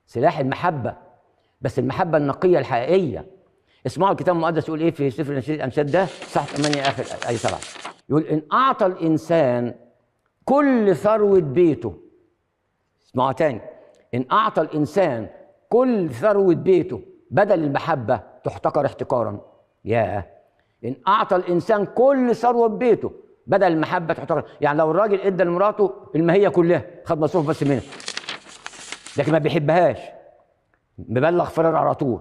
سلاح المحبة، بس المحبة النقية الحقيقية. اسمعوا الكتاب المقدس يقول ايه في سفر الأنشاد ده صح 8 آخر آية 7. يقول إن أعطى الإنسان كل ثروة بيته، اسمعوا تاني، إن أعطى الإنسان كل ثروة بيته بدل المحبة تحتقر احتقارا. ياه، إن أعطى الإنسان كل ثروة بيته بدل المحبة تحتقر. يعني لو الراجل إدى لمراته الماهية كلها، خد مصروف بس منها، لكن ما بيحبهاش، مبلغ فرار على طول،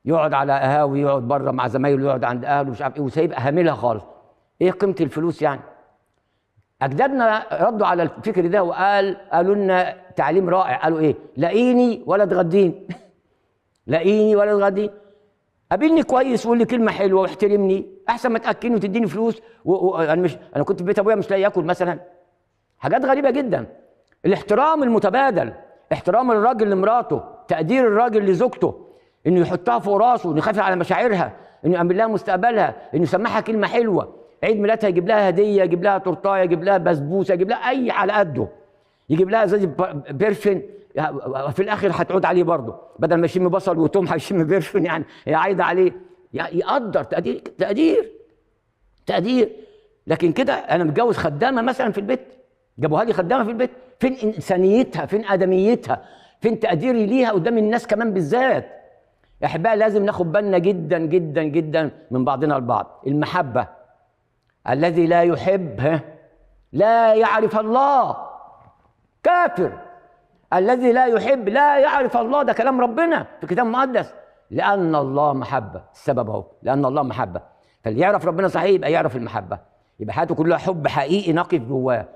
يقعد على قهاوي، يقعد بره مع زمايله، يقعد عند اهله مش عارف ايه، وسايب هاملها خالص. ايه قيمه الفلوس يعني؟ اجدادنا ردوا على الفكر ده قالوا لنا تعليم رائع. قالوا ايه؟ لاقيني ولا تغديني. لاقيني ولا تغديني، قابلني كويس وقول لي كلمه حلوه واحترمني احسن ما تاكلني وتديني فلوس انا كنت في بيت ابويا مش لاقي اكل مثلا. حاجات غريبه جدا. الاحترام المتبادل، احترام الراجل لمراته، تقدير الراجل لزوجته، انه يحطها فوق راسه، انه يخاف على مشاعرها، انه يأمن لها مستقبلها، انه يسمعها كلمه حلوه، عيد ميلادها يجيب لها هديه، يجيب لها تورتايه، يجيب لها بسبوسه، يجيب لها اي على قده، يجيب لها ازازه بيرفين، في الاخر هتعود عليه برضه، بدل ما يشم بصل وتوم هيشم بيرفين، يعني هي عايده عليه. يقدر تقدير تقدير تقدير. لكن كده انا متجوز خدامه مثلا في البيت، جابوها لي خدامه في البيت، فين انسانيتها؟ فين ادميتها؟ فين تقديري ليها قدام الناس كمان بالذات؟ يا احبائي لازم ناخد بالنا جدا جدا جدا من بعضنا البعض. المحبه، الذي لا يحب لا يعرف الله، كافر. الذي لا يحب لا يعرف الله، ده كلام ربنا في الكتاب المقدس. لأن الله محبة، السبب اهو، لأن الله محبة. فاللي يعرف ربنا صحيح يبقى يعرف المحبة، يبقى حياته كلها حب حقيقي نقي جواه.